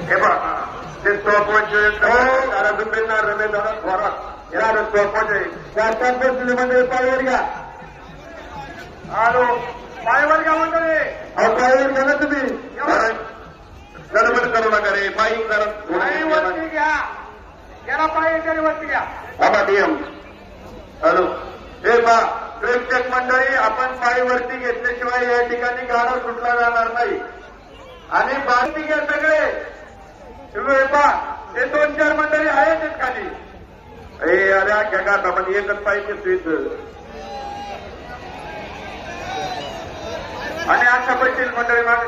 हे बघ ते स्टॉपवरचे दारातून मिळणार रमेश दादा थोरात येणार स्टॉपवरचे 4-5 बसलेले मंडळी पायवर घ्या. हॅलो पायवर घ्या मंडळी. पायवर घ्या ना तुम्ही. गडबड करू नका रे. पायी वरती घ्या. याला पायी तरी वरती घ्या. बाबा डीएम हॅलो हे बा प्रेक्षक मंडळी आपण पायीवरती घेतल्याशिवाय या ठिकाणी गाडा सुटला जाणार नाही. आणि बाकी घ्या सगळे. हे 2-4 मंडळी आहेत खाली. अरे घ्या का आपण एकच पाहिजे स्वीच आणि अशा पडतील मंडळी मागे